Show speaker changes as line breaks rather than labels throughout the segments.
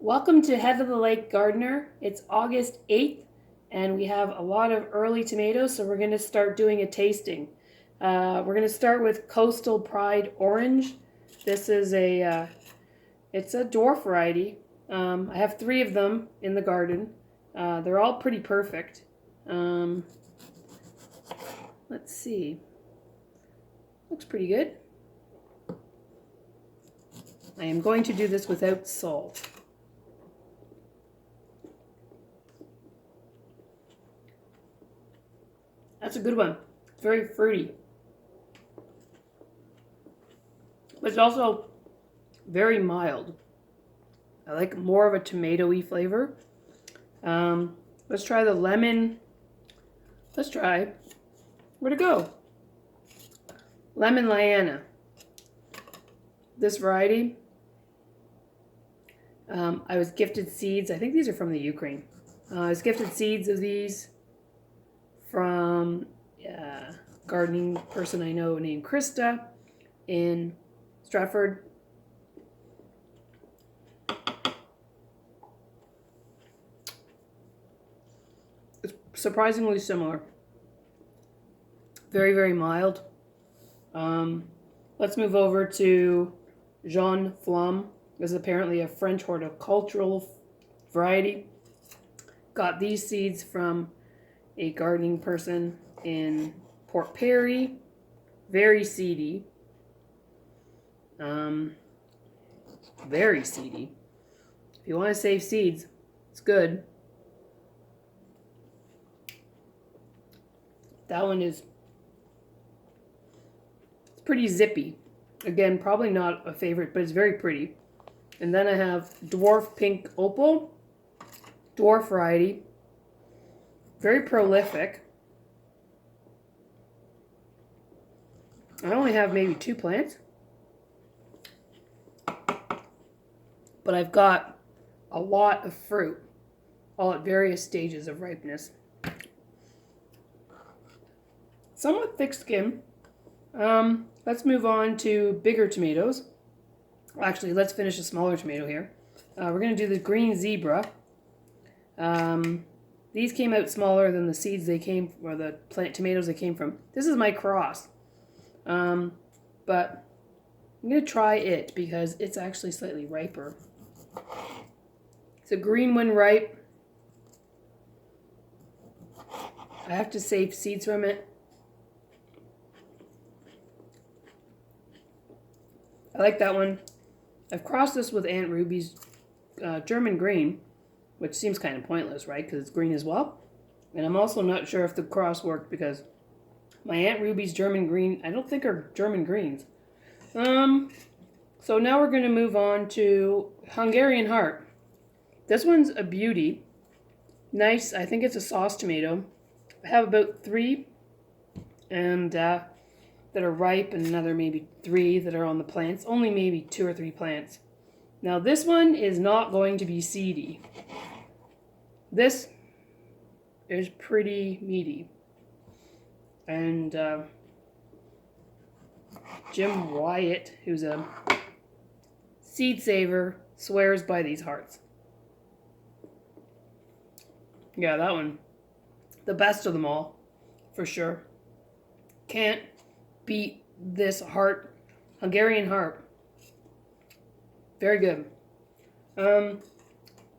Welcome to Head of the Lake Gardener. It's August 8th and we have a lot of early tomatoes, so we're going to start doing a tasting. We're going to start with Coastal Pride Orange. This is it's a dwarf variety. I have 3 of them in the garden. They're all pretty perfect. Let's see. Looks pretty good. I am going to do this without salt. That's a good one. It's very fruity. But it's also very mild. I like more of a tomato-y flavor. Let's try the lemon. Let's try, where'd it go? Lemon Liana. This variety, I was gifted seeds. I think these are from the Ukraine. I was gifted seeds of these from a gardening person I know named Krista in Stratford. It's surprisingly similar. Very, very mild. Let's move over to Jaune Flamme. This is apparently a French horticultural variety. Got these seeds from a gardening person in Port Perry. Very seedy. Very seedy. If you want to save seeds, it's good. That one is pretty zippy. Again, probably not a favorite, but it's very pretty. And then I have Dwarf Pink Opal, dwarf variety. Very prolific. I only have maybe 2 plants, but I've got a lot of fruit, all at various stages of ripeness. Somewhat thick skin. Let's move on to bigger tomatoes. Actually, let's finish a smaller tomato here. We're going to do the green zebra. These came out smaller than the seeds they came, or the plant tomatoes they came from. This is my cross. But I'm going to try it because it's actually slightly riper. It's a green when ripe. I have to save seeds from it. I like that one. I've crossed this with Aunt Ruby's German green, which seems kind of pointless, right? Because it's green as well. And I'm also not sure if the cross worked because my Aunt Ruby's German green, I don't think are German greens. So now we're going to move on to Hungarian Heart. This one's a beauty. Nice. I think it's a sauce tomato. I have about 3 and that are ripe, and another maybe 3 that are on the plants. Only maybe 2 or 3 plants. Now this one is not going to be seedy. This is pretty meaty. And Jim Wyatt, who's a seed saver, swears by these hearts. Yeah, that one. The best of them all, for sure. Can't beat this heart, Hungarian Heart. Very good.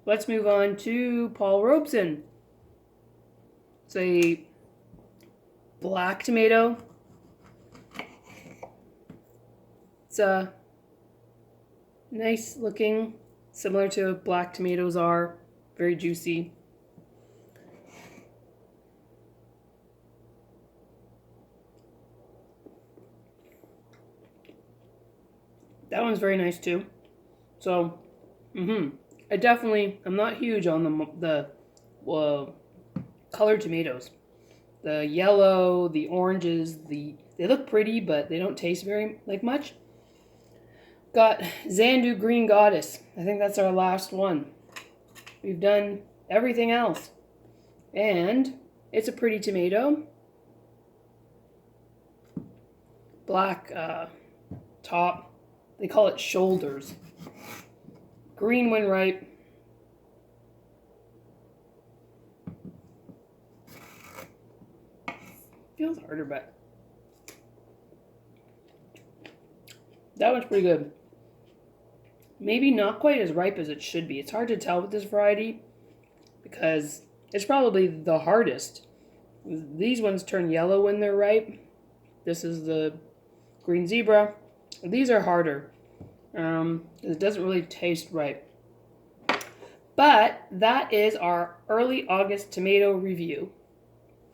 Let's move on to Paul Robeson. It's a black tomato. It's a nice looking, similar to black tomatoes are. Very juicy. That one's very nice too. So, I'm not huge on the colored tomatoes. The yellow, the oranges, they look pretty, but they don't taste very like much. Got Zandu Green Goddess. I think that's our last one. We've done everything else. And it's a pretty tomato. Black top. They call it shoulders. Green when ripe. Feels harder, but that one's pretty good. Maybe not quite as ripe as it should be. It's hard to tell with this variety because it's probably the hardest. These ones turn yellow when they're ripe. This is the green zebra. These are harder. It doesn't really taste ripe. But that is our early August tomato review.